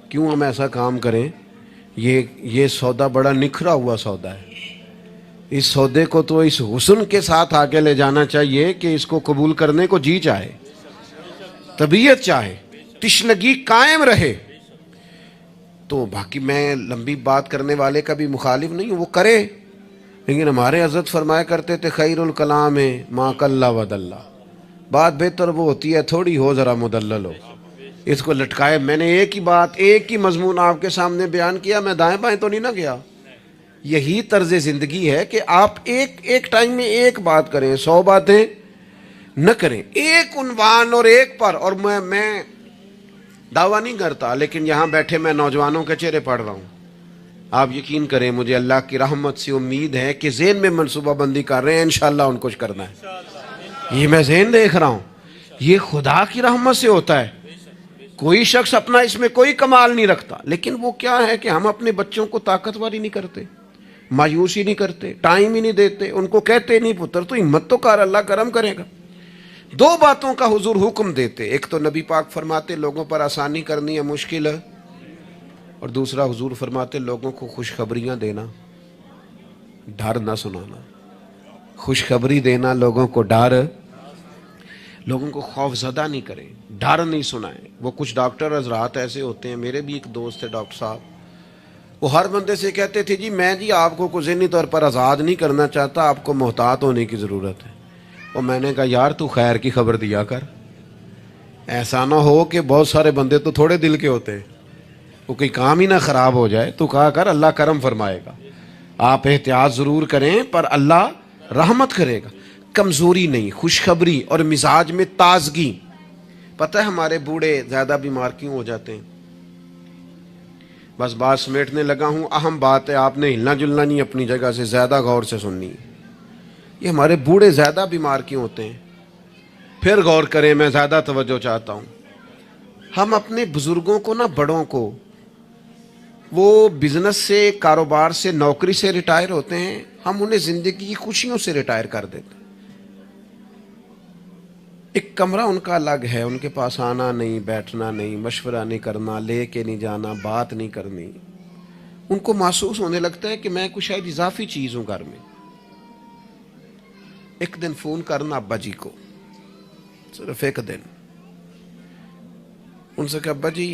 کیوں ہم ایسا کام کریں؟ یہ سودا بڑا نکھرا ہوا سودا ہے۔ اس سودے کو تو اس حسن کے ساتھ آگے لے جانا چاہیے کہ اس کو قبول کرنے کو جی چاہے، طبیعت چاہے۔ تشنگی قائم رہے. تو باقی میں لمبی بات کرنے والے کا بھی مخالف نہیں ہوں، وہ کرے، لیکن ہمارے حضرت فرمایا کرتے تھے خیر الکلام ما قل ودل، بات بہتر وہ ہوتی ہے تھوڑی ہو ذرا مدلل ہو. اس کو لٹکائے. میں نے ایک ہی بات، ایک ہی مضمون آپ کے سامنے بیان کیا، میں دائیں بائیں تو نہیں نہ گیا. یہی طرز زندگی ہے کہ آپ ایک ٹائم میں ایک بات کریں، 100 باتیں نہ کریں ایک عنوان اور ایک پر. اور میں دعویٰ نہیں کرتا، لیکن یہاں بیٹھے میں نوجوانوں کے چہرے پڑھ رہا ہوں. آپ یقین کریں مجھے اللہ کی رحمت سے امید ہے کہ ذہن میں منصوبہ بندی کر رہے ہیں، انشاءاللہ ان کچھ کرنا ہے. یہ میں ذہن دیکھ رہا ہوں، یہ خدا کی رحمت سے ہوتا ہے. کوئی شخص اپنا اس میں کوئی کمال نہیں رکھتا، لیکن وہ کیا ہے کہ ہم اپنے بچوں کو طاقتور ہی نہیں کرتے، مایوس ہی نہیں کرتے، ٹائم ہی نہیں دیتے، ان کو کہتے نہیں پتر تو ہمت تو کر، اللہ کرم کرے گا. 2 باتوں کا حضور حکم دیتے، ایک تو نبی پاک فرماتے لوگوں پر آسانی کرنی ہے مشکل ہے، اور دوسرا حضور فرماتے لوگوں کو خوشخبریاں دینا، ڈر نہ سنانا. خوشخبری دینا، لوگوں کو ڈر، لوگوں کو خوف زدہ نہیں کریں، ڈر نہیں سنائیں. وہ کچھ ڈاکٹر حضرات ایسے ہوتے ہیں، میرے بھی ایک دوست ہے ڈاکٹر صاحب، وہ ہر بندے سے کہتے تھے جی میں آپ کو ذہنی طور پر آزاد نہیں کرنا چاہتا، آپ کو محتاط ہونے کی ضرورت ہے. اور میں نے کہا یار تو خیر کی خبر دیا کر، ایسا نہ ہو کہ بہت سارے بندے تو تھوڑے دل کے ہوتے ہیں، وہ کوئی کام ہی نہ خراب ہو جائے. تو کہا کر اللہ کرم فرمائے گا. آپ احتیاط ضرور کریں پر اللہ رحمت کرے گا. کمزوری نہیں، خوشخبری اور مزاج میں تازگی. پتہ ہے ہمارے بوڑھے زیادہ بیمار کیوں ہو جاتے ہیں؟ بس بات سمیٹنے لگا ہوں، اہم بات ہے، آپ نے ہلنا جلنا نہیں اپنی جگہ سے، زیادہ غور سے سننی. یہ ہمارے بوڑھے زیادہ بیمار کیوں ہوتے ہیں؟ پھر غور کریں، میں زیادہ توجہ چاہتا ہوں. ہم اپنے بزرگوں کو نا، بڑوں کو، وہ بزنس سے، کاروبار سے، نوکری سے ریٹائر ہوتے ہیں، ہم انہیں زندگی کی خوشیوں سے ریٹائر کر دیتے ہیں. ایک کمرہ ان کا الگ ہے، ان کے پاس آنا نہیں، بیٹھنا نہیں، مشورہ نہیں کرنا، لے کے نہیں جانا، بات نہیں کرنی. ان کو محسوس ہونے لگتا ہے کہ میں کچھ شاید اضافی چیز ہوں گھر میں. ایک دن فون کرنا ابا جی کو، صرف ایک دن، ان سے کہ ابا جی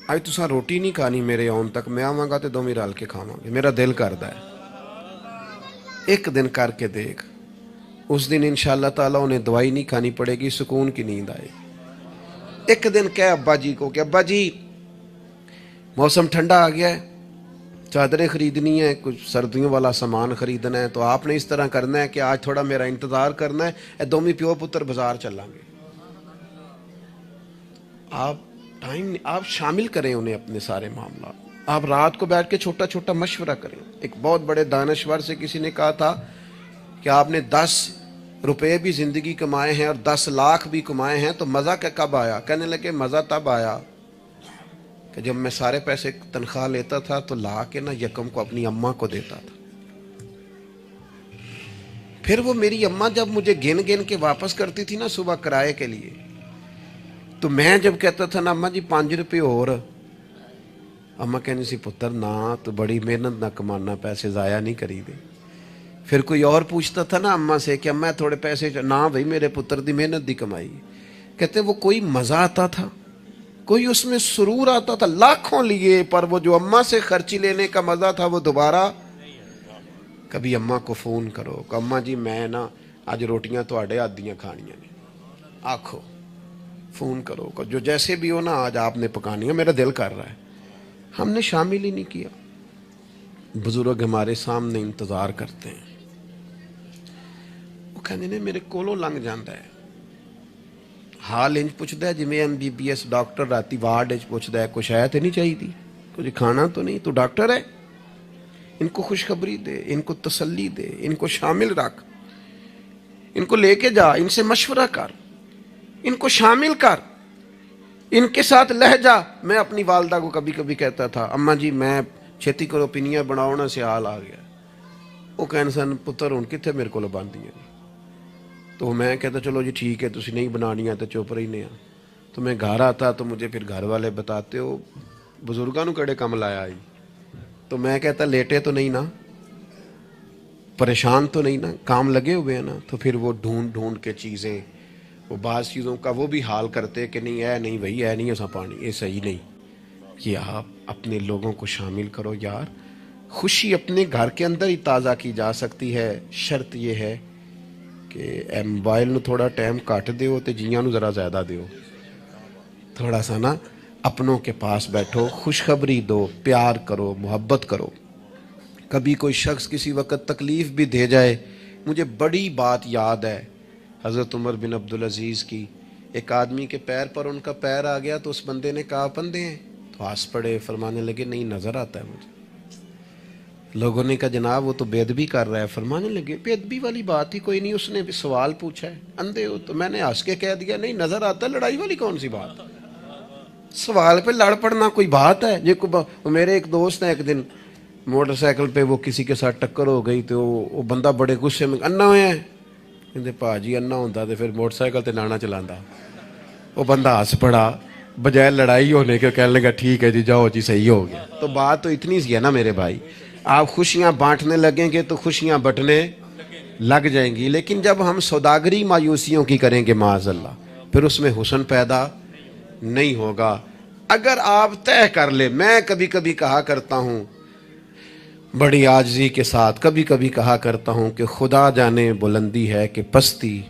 آج تساں روٹی نہیں کھانی میرے آن تک، میں آواں گا تے دوویں رل کے کھاواں گے، میرا دل کردا ہے. ایک دن کر کے دیکھ، اس دن انشاءاللہ تعالیٰ انہیں دوائی نہیں کھانی پڑے گی، سکون کی نیند آئے. ایک دن کہہ ابا جی کو کہ ابا جی موسم ٹھنڈا آ گیا ہے، چادریں خریدنی ہے، کچھ سردیوں والا سامان خریدنا ہے، تو آپ نے اس طرح کرنا ہے کہ آج تھوڑا میرا انتظار کرنا ہے، اے دومی پیو پتر بازار چلیں گے. آپ شامل کریں انہیں اپنے سارے معاملات. آپ رات کو بیٹھ کے چھوٹا چھوٹا مشورہ کریں. ایک بہت بڑے دانشور سے کسی نے کہا تھا کہ آپ نے 10 روپے بھی زندگی کمائے ہیں اور 10 لاکھ بھی کمائے ہیں تو مزہ کب آیا؟ کہنے لگے مزہ تب آیا کہ جب میں سارے پیسے تنخواہ لیتا تھا تو لا کے نا یکم کو اپنی اماں کو دیتا تھا. پھر وہ میری اماں جب مجھے گن گن کے واپس کرتی تھی نا صبح کرائے کے لیے، تو میں جب کہتا تھا نا اماں جی 5 روپے اور، اماں کہنی سی پتر نہ تو بڑی محنت نہ کمانا، پیسے ضائع نہیں کری دے. پھر کوئی اور پوچھتا تھا نا اماں سے کہ اماں تھوڑے پیسے، نہ بھائی میرے پتر دی محنت دی کمائی. کہتے وہ کوئی مزہ آتا تھا، کوئی اس میں سرور آتا تھا، لاکھوں لیے، پر وہ جو اماں سے خرچی لینے کا مزہ تھا وہ دوبارہ. کبھی اماں کو فون کرو کہ اماں جی میں نا آج روٹیاں تواڈے ہاتھ دیاں کھانیاں نے، آکھو، فون کرو کہ جو جیسے بھی ہو نا آج آپ نے پکانی ہے، میرا دل کر رہا ہے. ہم نے شامل ہی نہیں کیا. بزرگ ہمارے سامنے انتظار کرتے ہیں، وہ کہنے نے میرے کولوں لنگ جاندہ ہے، حال انج پوچھتا ہے جویں MBBS ڈاکٹر راتی وارڈ پوچھتا ہے کچھ ہے تو نہیں چاہیے تھی، کچھ کھانا تو نہیں، تو ڈاکٹر ہے. ان کو خوشخبری دے، ان کو تسلی دے، ان کو شامل رکھ، ان کو لے کے جا، ان سے مشورہ کر، ان کو شامل کر، ان کے ساتھ لہجہ. میں اپنی والدہ کو کبھی کبھی کہتا تھا اماں جی میں چھیتی کرو پنیاں بناؤنا سے حال آ گیا. وہ کہنے سن پتر ہن کتنے میرے کو باندھیاں. تو میں کہتا چلو جی ٹھیک ہے تسی نہیں بنانیاں تو چپ رہنے. تو میں گھر آتا تو مجھے پھر گھر والے بتاتے ہو بزرگاں نو کڑے کم لایا آئی. تو میں کہتا لیٹے تو نہیں نا، پریشان تو نہیں نا، کام لگے ہوئے ہیں نا. تو پھر وہ ڈھونڈ ڈھونڈ کے چیزیں وہ بعض چیزوں کا وہ بھی حال کرتے کہ نہیں ہے، نہیں بھائی ہے نہیں ایسا پانی، یہ صحیح نہیں. یہ آپ اپنے لوگوں کو شامل کرو یار. خوشی اپنے گھر کے اندر ہی تازہ کی جا سکتی ہے. شرط یہ ہے کہ اے موبائل نو تھوڑا ٹائم کٹ دیو تے جیاں نو ذرا زیادہ دیو. تھوڑا سا نا اپنوں کے پاس بیٹھو، خوشخبری دو، پیار کرو، محبت کرو. کبھی کوئی شخص کسی وقت تکلیف بھی دے جائے. مجھے بڑی بات یاد ہے حضرت عمر بن عبدالعزیز کی. ایک آدمی کے پیر پر ان کا پیر آ گیا تو اس بندے نے کہا پندے ہیں، تو ہنس پڑے، فرمانے لگے نہیں نظر آتا ہے مجھے. لوگوں نے کہا جناب وہ تو بے ادبی کر رہا ہے. فرمانے لگے بے ادبی والی بات ہی کوئی نہیں، اس نے بھی سوال پوچھا ہے، اندھے ہو؟ تو میں نے ہنس کے کہہ دیا نہیں نظر آتا ہے، لڑائی والی کون سی بات؟ سوال پہ لڑ پڑنا کوئی بات ہے؟ میرے ایک دوست ہیں، ایک دن موٹر سائیکل پہ وہ کسی کے ساتھ ٹکر ہو گئی تو وہ بندہ بڑے غصے میں انا ہوئے ہیں. کہتے پا جی انا ہوتا تو پھر موٹر سائیکل تے لانا چلانا. وہ بندہ ہنس پڑا، بجائے لڑائی ہونے کے کہنے لگا ٹھیک ہے جی جاؤ جی صحیح ہو گیا. تو بات تو اتنی سی ہے نا میرے بھائی، آپ خوشیاں بانٹنے لگیں گے تو خوشیاں بٹنے لگ جائیں گی. لیکن جب ہم سوداگری مایوسیوں کی کریں گے معاذ اللہ، پھر اس میں حسن پیدا نہیں ہوگا. اگر آپ طے کر لیں، میں کبھی کبھی کہا کرتا ہوں بڑی عاجزی کے ساتھ، کبھی کبھی کہا کرتا ہوں کہ خدا جانے بلندی ہے کہ پستی،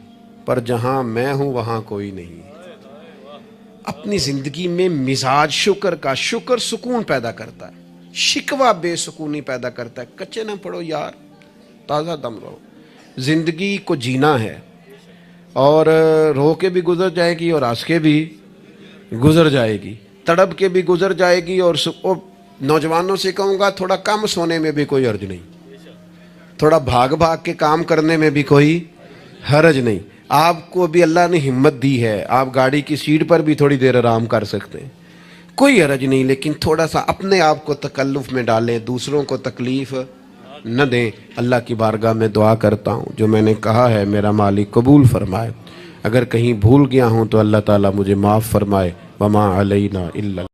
پر جہاں میں ہوں وہاں کوئی نہیں. اپنی زندگی میں مزاج شکر کا، شکر سکون پیدا کرتا ہے، شکوہ بے سکونی پیدا کرتا ہے. کچے نہ پڑو یار، تازہ دم رہو. زندگی کو جینا ہے، اور رو کے بھی گزر جائے گی اور ہنس کے بھی گزر جائے گی، تڑپ کے بھی گزر جائے گی. اور نوجوانوں سے کہوں گا تھوڑا کم سونے میں بھی کوئی حرج نہیں، تھوڑا بھاگ بھاگ کے کام کرنے میں بھی کوئی حرج نہیں. آپ کو بھی اللہ نے ہمت دی ہے، آپ گاڑی کی سیٹ پر بھی تھوڑی دیر آرام کر سکتے ہیں، کوئی حرج نہیں. لیکن تھوڑا سا اپنے آپ کو تکلف میں ڈالیں، دوسروں کو تکلیف نہ دیں. اللہ کی بارگاہ میں دعا کرتا ہوں جو میں نے کہا ہے میرا مالک قبول فرمائے. اگر کہیں بھول گیا ہوں تو اللہ تعالیٰ مجھے معاف فرمائے. وما علینا الا